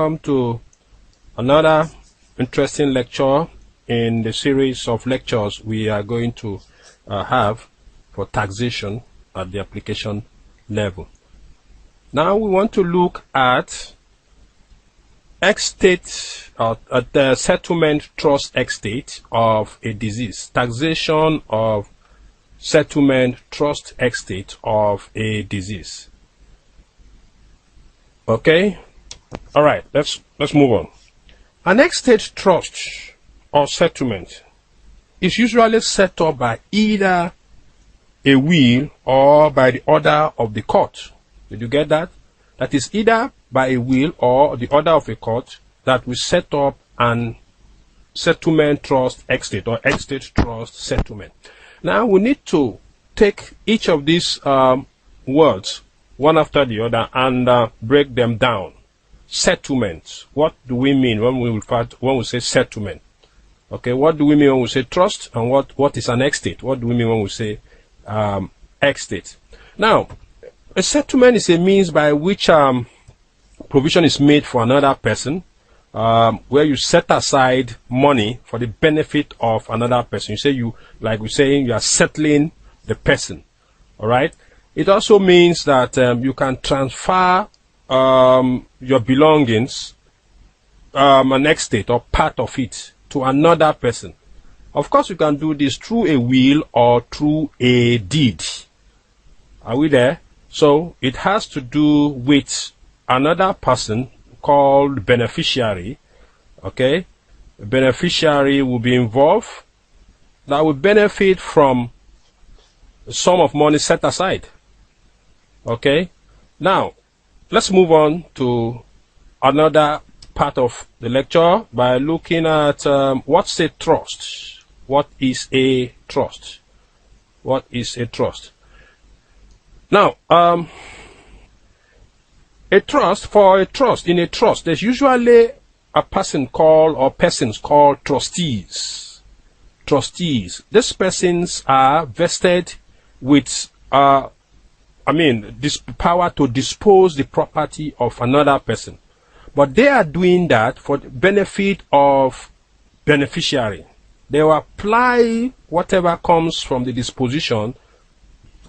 welcome to another interesting lecture in the series of lectures we are going to have for taxation at the application level. Now we want to look at estate, at the settlement trust estate of a disease. Taxation of settlement trust estate of a disease. Okay, all right. Let's move on. An estate trust or settlement is usually set up by either a will or by the order of the court. Did you get that? That is either by a will or the order of a court that will set up an settlement trust estate or estate trust settlement. Now we need to take each of these words one after the other and break them down. Settlement. What do we mean when we say settlement? Okay, what do we mean when we say trust, and what is an estate? What do we mean when we say estate? Now, a settlement is a means by which provision is made for another person, where you set aside money for the benefit of another person. You say you are settling the person. All right. It also means that you can transfer your belongings, an estate or part of it, to another person. Of course, you can do this through a will or through a deed. Are we there? So it has to do with another person called beneficiary. Okay, the beneficiary will be involved that will benefit from a sum of money set aside. Okay, now let's move on to another part of the lecture by looking at what's a trust. What is a trust? What is a trust? Now, in a trust, there's usually a person called or persons called trustees. Trustees. These persons are vested with this power to dispose the property of another person. But they are doing that for the benefit of beneficiary. They will apply whatever comes from the disposition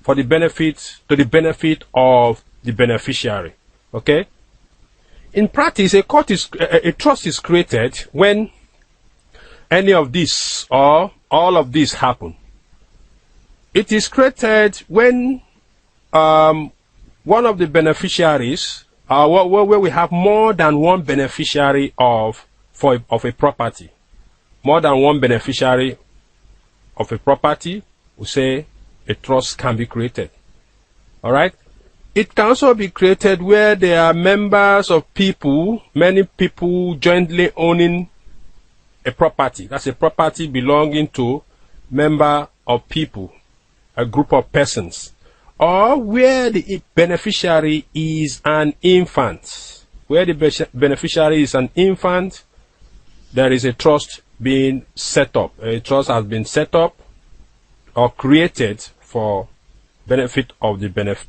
for the benefit of the beneficiary. Okay? In practice, a trust is created when any of this or all of this happen. It is created when one of the beneficiaries, where we have more than one beneficiary of a property, more than one beneficiary of a property, we say a trust can be created. All right. It can also be created where there are members of people, many people jointly owning a property. That's a property belonging to member of people, a group of persons. Or where the beneficiary is an infant. Where the beneficiary is an infant, there is a trust being set up. A trust has been set up or created for benefit of the benefit.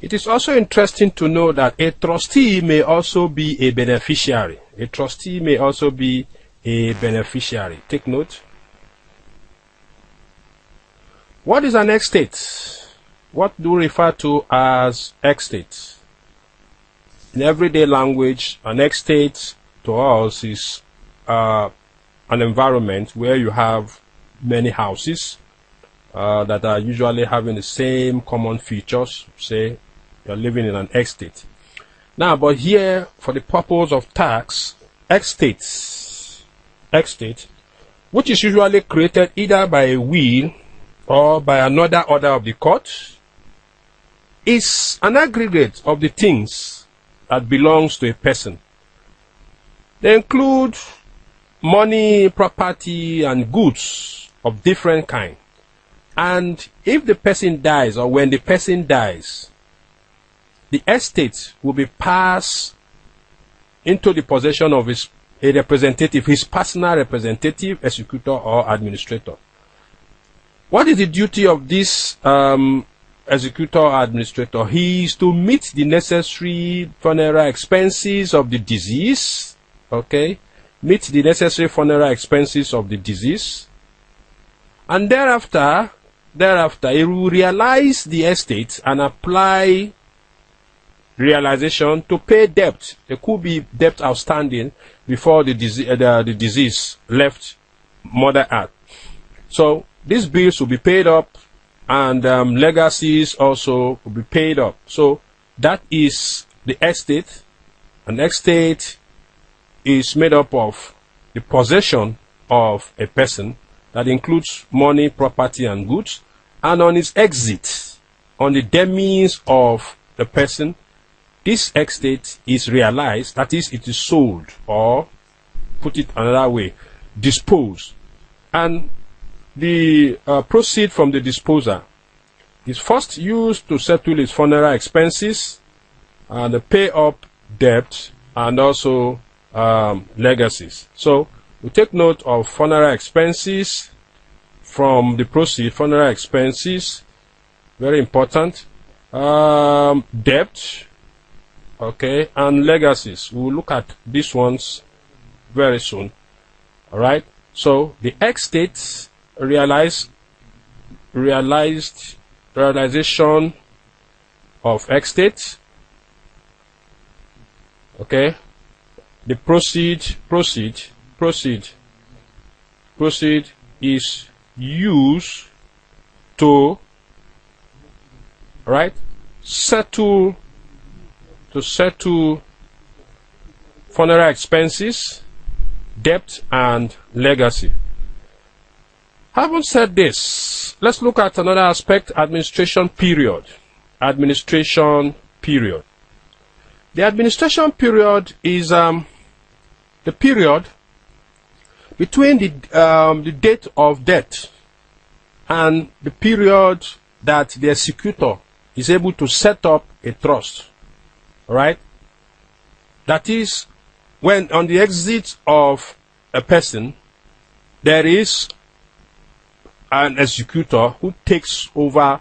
It is also interesting to know that a trustee may also be a beneficiary. A trustee may also be a beneficiary. Take note. What is an estate? What do we refer to as estate? In everyday language, an estate to us is an environment where you have many houses that are usually having the same common features. Say you're living in an estate. Now, but here, for the purpose of tax, estate, which is usually created either by a will or by another order of the court, is an aggregate of the things that belongs to a person. They include money, property, and goods of different kind. And if the person dies, or when the person dies, the estate will be passed into the possession of a representative, his personal representative, executor, or administrator. What is the duty of this executor or administrator, he is to meet the necessary funeral expenses of the deceased. Okay, meet the necessary funeral expenses of the deceased, and thereafter he will realize the estate and apply realization to pay debt. There could be debt outstanding before the deceased left Mother Earth. So these bills will be paid up, and legacies also will be paid up. So that is the estate. An estate is made up of the possession of a person that includes money, property, and goods, and on his exit, on the demise of the person, this estate is realized, that is, it is sold, or put it another way, disposed. And the proceed from the disposal is first used to settle his funeral expenses and pay up debt, and also legacies. So we take note of funeral expenses from the proceed, funeral expenses, very important, debt, okay, and legacies. We'll look at these ones very soon. All right. So the estate realization of estate. Okay. The proceed is used to, right, settle funeral expenses, debt, and legacy. Having said this, let's look at another aspect: administration period. Administration period. The administration period is the period between the date of death and the period that the executor is able to set up a trust. Right? That is, when on the exit of a person, there is an executor who takes over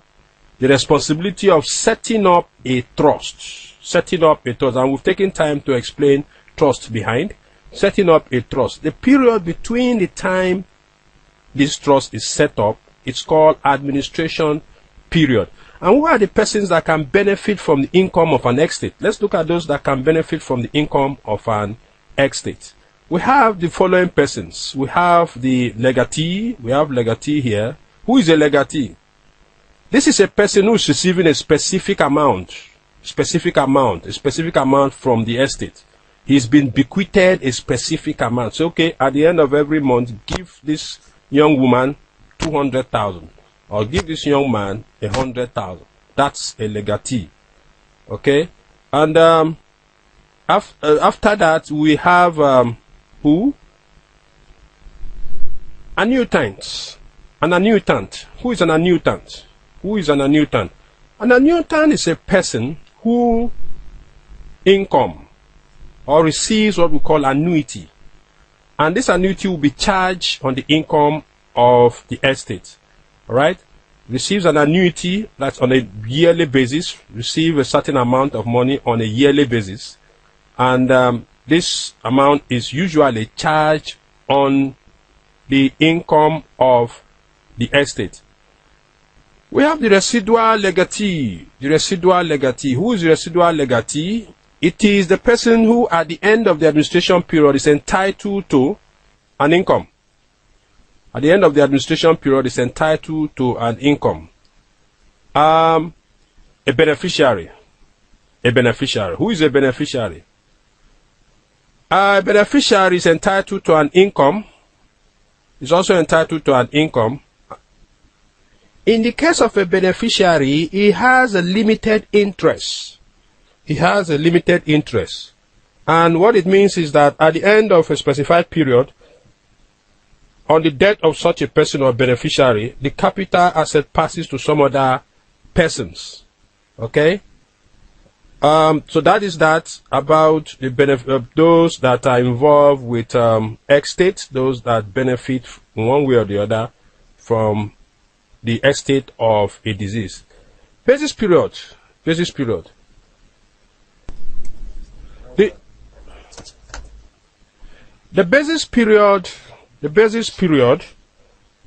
the responsibility of setting up a trust. And we've taken time to explain trust behind. Setting up a trust. The period between the time this trust is set up, it's called administration period. And who are the persons that can benefit from the income of an estate? Let's look at those that can benefit from the income of an estate. We have the following persons. We have the legatee. We have legatee here. Who is a legatee? This is a person who is receiving a specific amount from the estate. He's been bequeathed a specific amount. So, okay, at the end of every month, give this young woman 200,000, or give this young man 100,000. That's a legatee. Okay, and after that we have who? Annuitants. An annuitant. Who is an annuitant? Who is an annuitant? An annuitant is a person who income or receives what we call annuity, and this annuity will be charged on the income of the estate. All right, receives an annuity that's on a yearly basis, receive a certain amount of money on a yearly basis, and this amount is usually charged on the income of the estate. We have the residual legatee. The residual legatee. Who is the residual legatee? It is the person who at the end of the administration period is entitled to an income. At the end of the administration period is entitled to an income. A beneficiary. A beneficiary. Who is a beneficiary? A beneficiary is entitled to an income. Is also entitled to an income. In the case of a beneficiary, he has a limited interest. He has a limited interest. And what it means is that at the end of a specified period, on the death of such a person or beneficiary, the capital asset passes to some other persons. Okay? So that is that about the benefit those that are involved with estate, those that benefit in one way or the other from the estate of a disease. Basis period. Basis period. The basis period. The basis period.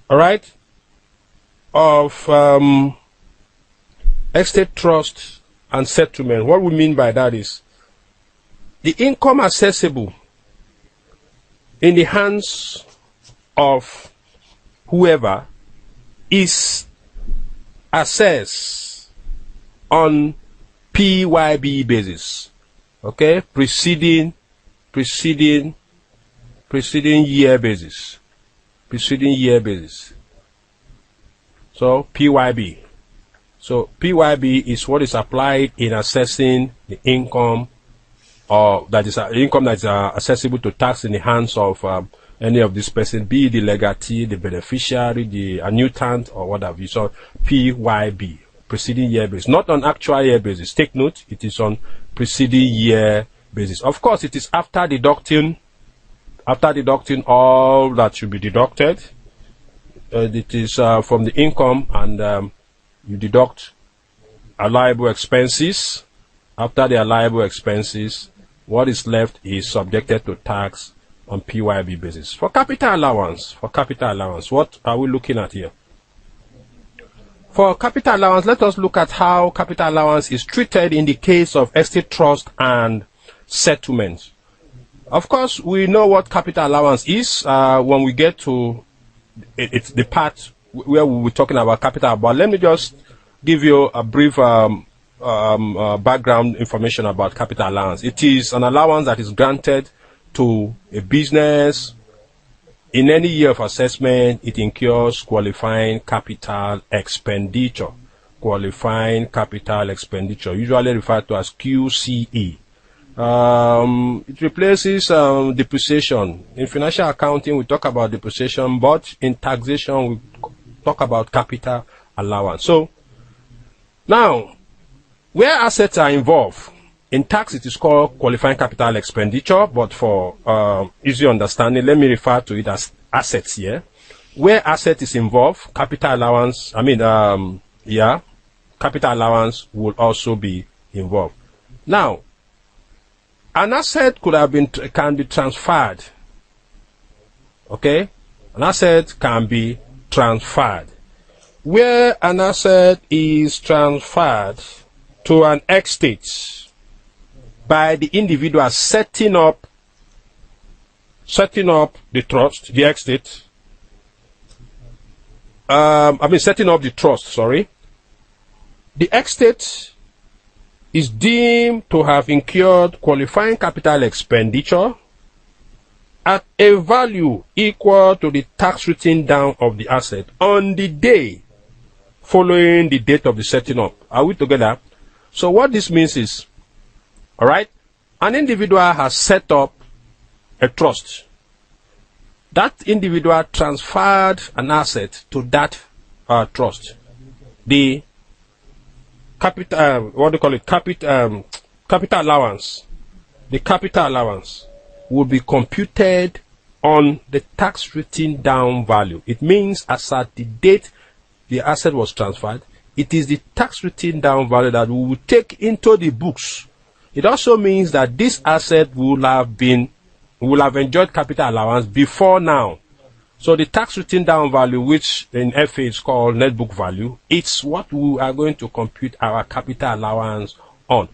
All right. Of estate trust and settlement. What we mean by that is the income accessible in the hands of whoever is assessed on PYB basis. Okay, preceding year basis. Preceding year basis. So PYB. So PYB is what is applied in assessing the income, or that is income that is accessible to tax in the hands of any of these persons, be it the legatee, the beneficiary, the annuitant, or whatever. So PYB, preceding year basis, not on actual year basis. Take note, it is on preceding year basis. Of course, it is after deducting all that should be deducted. It is from the income, and you deduct allowable expenses. After the allowable expenses, what is left is subjected to tax on PYB basis. For capital allowance, what are we looking at here? For capital allowance, let us look at how capital allowance is treated in the case of estate trust and settlement. Of course, we know what capital allowance is when we get to it's the part where we'll be talking about capital. But let me just give you a brief background information about capital allowance. It is an allowance that is granted to a business in any year of assessment. It incurs qualifying capital expenditure. Qualifying capital expenditure, usually referred to as QCE. It replaces depreciation. In financial accounting, we talk about depreciation, but in taxation, we talk about capital allowance. So, now, where assets are involved, in tax it is called qualifying capital expenditure, but for easy understanding, let me refer to it as assets here. Where asset is involved, capital allowance, capital allowance will also be involved. Now, an asset can be transferred. Okay? An asset can be transferred. Where an asset is transferred to an estate by the individual setting up the trust, the estate. Setting up the trust, sorry. The estate is deemed to have incurred qualifying capital expenditure at a value equal to the tax written down of the asset on the day following the date of the setting up. Are we together? So what this means is, all right, an individual has set up a trust. That individual transferred an asset to that trust. The capital, capital allowance. The capital allowance will be computed on the tax written down value. It means as at the date the asset was transferred, it is the tax written down value that we will take into the books. It also means that this asset will have enjoyed capital allowance before now. So the tax written down value, which in FA is called net book value, it's what we are going to compute our capital allowance on.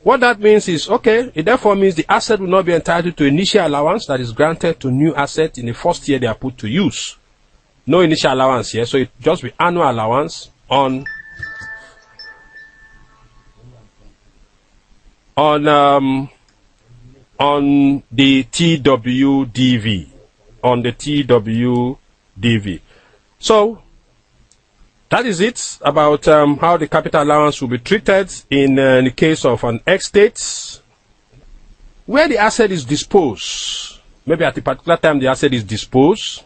What that means is, okay, it therefore means the asset will not be entitled to initial allowance that is granted to new assets in the first year they are put to use. No initial allowance here, so it just be annual allowance on the TWDV. On the TWDV. So that is it about how the capital allowance will be treated in the case of an estate where the asset is disposed. Maybe at a particular time the asset is disposed.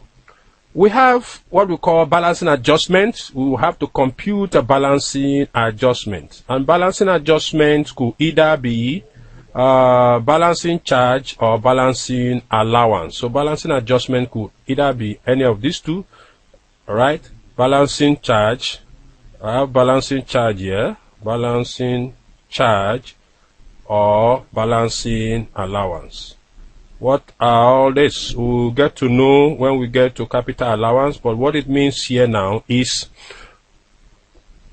We have what we call balancing adjustment. We will have to compute a balancing adjustment, and balancing adjustment could either be balancing charge or balancing allowance. So balancing adjustment could either be any of these two. All right, balancing charge I have balancing charge here, balancing charge or balancing allowance. What are all this? We'll get to know when we get to capital allowance, but what it means here now is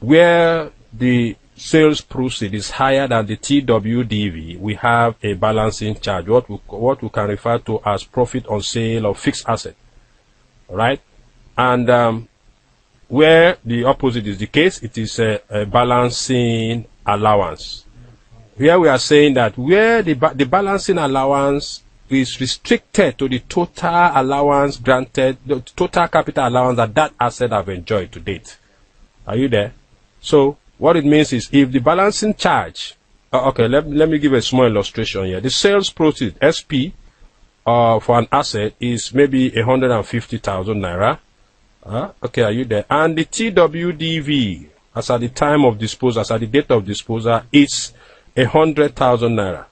where the sales proceed is higher than the TWDV, we have a balancing charge, what we can refer to as profit on sale of fixed asset, right? And where the opposite is the case, it is a balancing allowance. Here we are saying that where the balancing allowance is restricted to the total allowance granted, the total capital allowance that asset have enjoyed to date. Are you there? So what it means is if the balancing charge, okay, let me give a small illustration here. The sales proceed SP for an asset is maybe 150,000 naira. Okay, are you there? And the TWDV as at the time of disposal, as at the date of disposal, is 100,000 naira.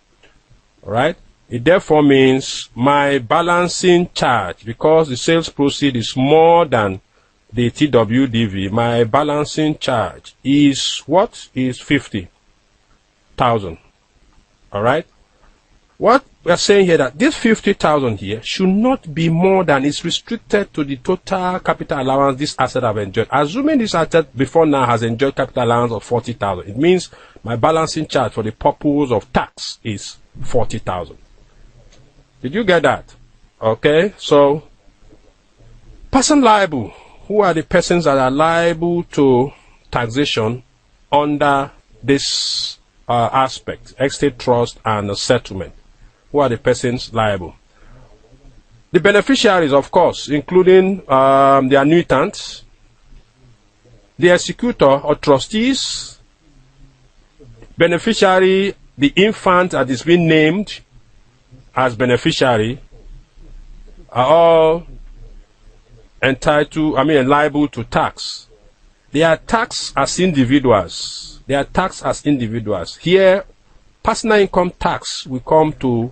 Right? It therefore means my balancing charge, because the sales proceed is more than the TWDV, my balancing charge is what? Is 50,000. All right? What we are saying here that this 50,000 here should not be more than, is restricted to the total capital allowance this asset have enjoyed. Assuming this asset before now has enjoyed capital allowance of 40,000, it means my balancing charge for the purpose of tax is 40,000. Did you get that? Okay, so person liable. Who are the persons that are liable to taxation under this aspect, estate trust and settlement? Who are the persons liable? The beneficiaries, of course, including the annuitants, the executor or trustees, beneficiary, the infant that is being named as beneficiary, are all liable to tax. They are taxed as individuals. They are taxed as individuals. Here, personal income tax will come to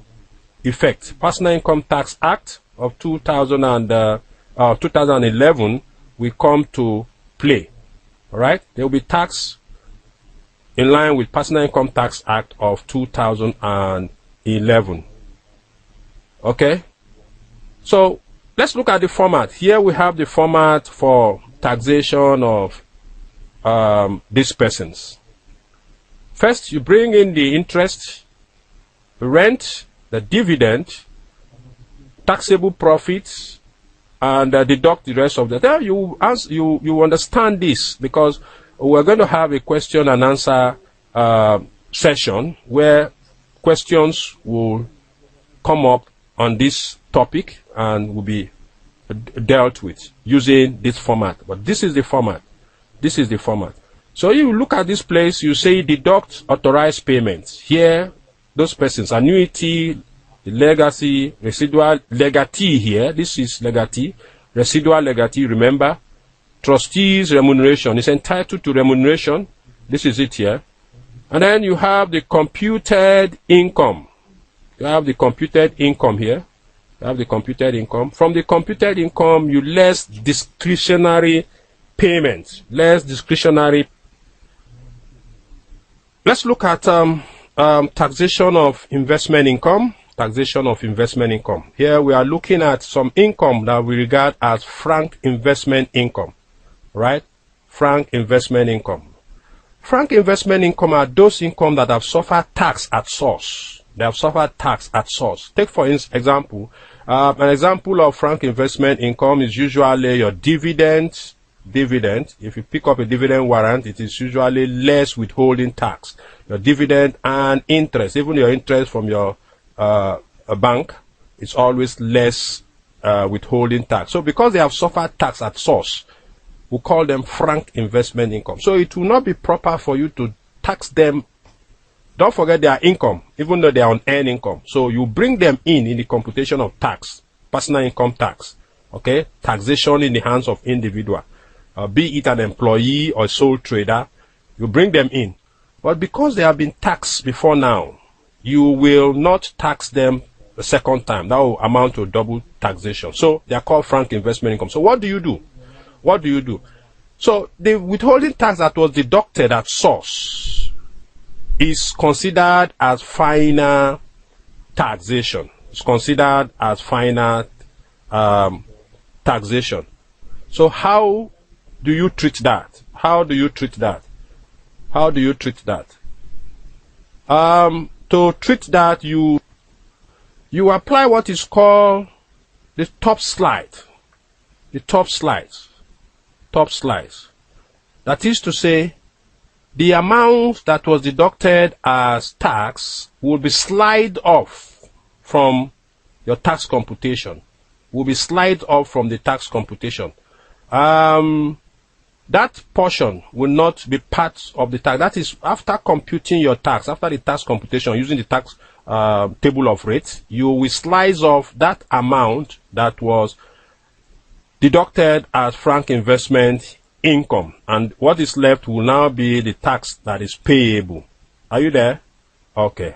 effect. Personal Income Tax Act of 2011 will come to play. All right? They will be taxed in line with Personal Income Tax Act of 2011. Okay? So, let's look at the format. Here we have the format for taxation of these persons. First, you bring in the interest, the rent, the dividend, taxable profits, and deduct the rest of that. Then you understand this, because we're going to have a question and answer session where questions will come up on this topic and will be dealt with using this format. But this is the format. This is the format. So you look at this place, you say deduct authorized payments. Here, those persons, annuity, legacy, residual legatee here. This is legatee. Residual legatee, remember. Trustees remuneration is entitled to remuneration. This is it here. And then you have the computed income. You have the computed income here. You have the computed income. From the computed income, you less discretionary payments. Less discretionary. Let's look at taxation of investment income. Taxation of investment income. Here we are looking at some income that we regard as frank investment income. Right? Frank investment income. Frank investment income are those income that have suffered tax at source. They have suffered tax at source. Take for example, an example of frank investment income is usually your dividend. If you pick up a dividend warrant, it is usually less withholding tax. Your dividend and interest, even your interest from your bank, is always less withholding tax. So because they have suffered tax at source, we call them frank investment income. So it will not be proper for you to tax them. Don't forget their income, even though they are on earned income. So you bring them in the computation of tax, personal income tax. Okay, taxation in the hands of individual, be it an employee or sole trader. You bring them in, but because they have been taxed before now, you will not tax them the second time. That will amount to double taxation. So they are called frank investment income. So what do you do? What do you do? So the withholding tax that was deducted at source is considered as final taxation. It's considered as final taxation. So how do you treat that? How do you treat that? How do you treat that? To treat that, you apply what is called the top slide. The top slice. Top slice. That is to say, the amount that was deducted as tax will be slid off from your tax computation. Will be slid off from the tax computation. That portion will not be part of the tax. That is, after computing your tax, after the tax computation, using the tax table of rates, you will slice off that amount that was deducted as frank investment income. And what is left will now be the tax that is payable. Are you there? Okay.